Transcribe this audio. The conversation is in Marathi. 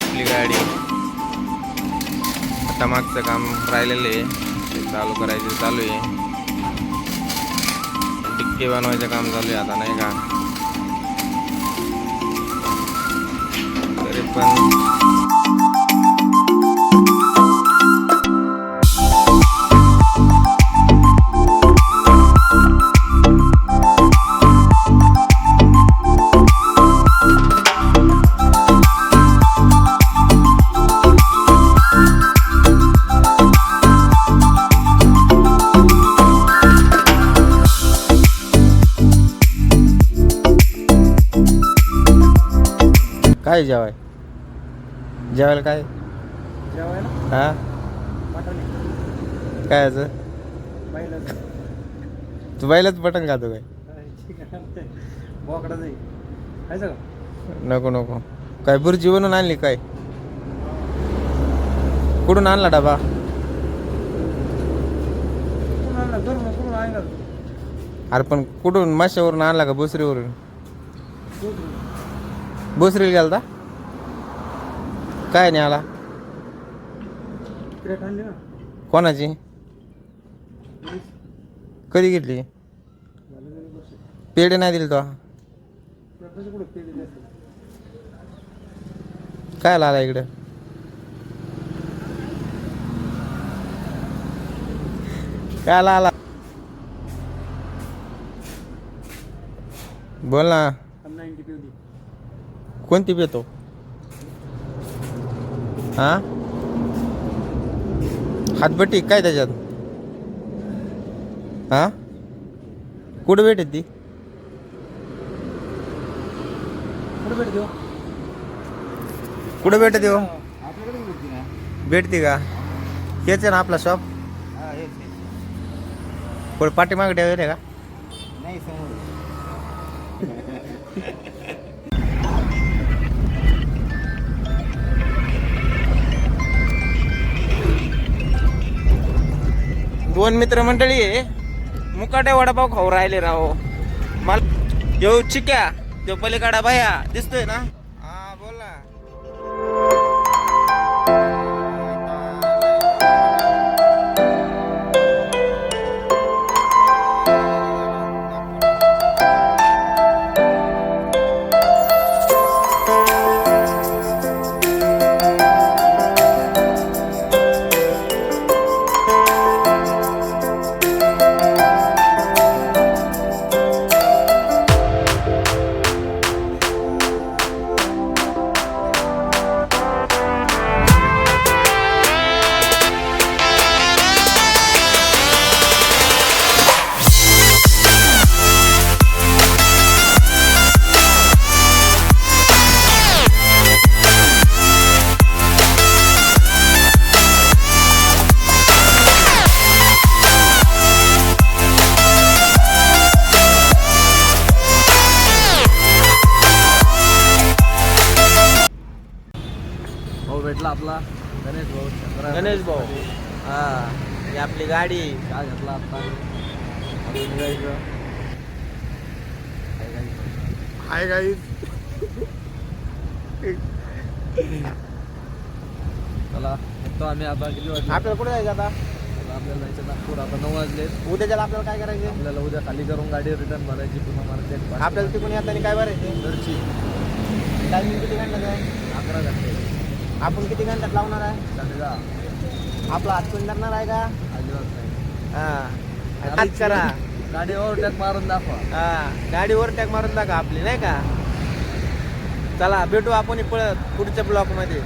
आपली गाडी. आता मागचं काम राहिलेलं आहे, ते चालू करायचं चालू आहे. डिक्की बनवायचं काम चालू आहे आता, नाही का. तरी पण काय जेवायला काय हा काय याचं तू बैलाच बटन खातो काय? नको नको. काय बुर्जी बनवून आणली काय? कुठून आणला डबा? अरे पण कुठून, माश्यावरून आणला का भोसरीवरून? भोसरीला गेलता काय नाही आला? कोणाची? कधी घेतली? पेढे नाही दिले तो काय आला इकडे? काय आला? बोल ना. कोणती पितो? हा हातभट्टी काय त्याच्यात? हा कुठं भेटत ती? कुठं भेटत हो? भेटते का? हेच आहे ना आपला शॉप? पुढे पाठीमागे ठेवले का? नाही समोर. दोन मित्र मंडळी आहे, मुकाटे वडापाव खाऊ राहिले राव. मला यो चिक्या, तो पलीकडा भया दिसतोय ना? हा बोल ना. भेटला आपला गणेश भाऊ. हा ही आपली गाडी. काय घेतला आता निघायचं. Hi guys. चला तो आम्ही आता किती वाजले? आपल्याला कुठे जायचं आता? आपल्याला जायचं नागपूर. आता 9 वाजले. उद्याच्याला आपल्याला काय करायचं? आपल्याला उद्या खाली करून गाडी रिटर्न भरायची पुन्हा मार्केट. आपल्याला तिकडून येताना काय भरायचं? घरची. टायमिंग किती घंटा आहे? 11 घंटे. आपण किती घंट्यात लावणार आहे? 10:30. आपला हात पण धरणार आहे का? अजिबात नाही. हा हात करा. गाडी ओव्हरटेक मारून दाखवा. हा गाडी ओव्हरटेक मारून टाका आपली, नाही का. चला भेटू आपण पळत पुढच्या ब्लॉक मध्ये.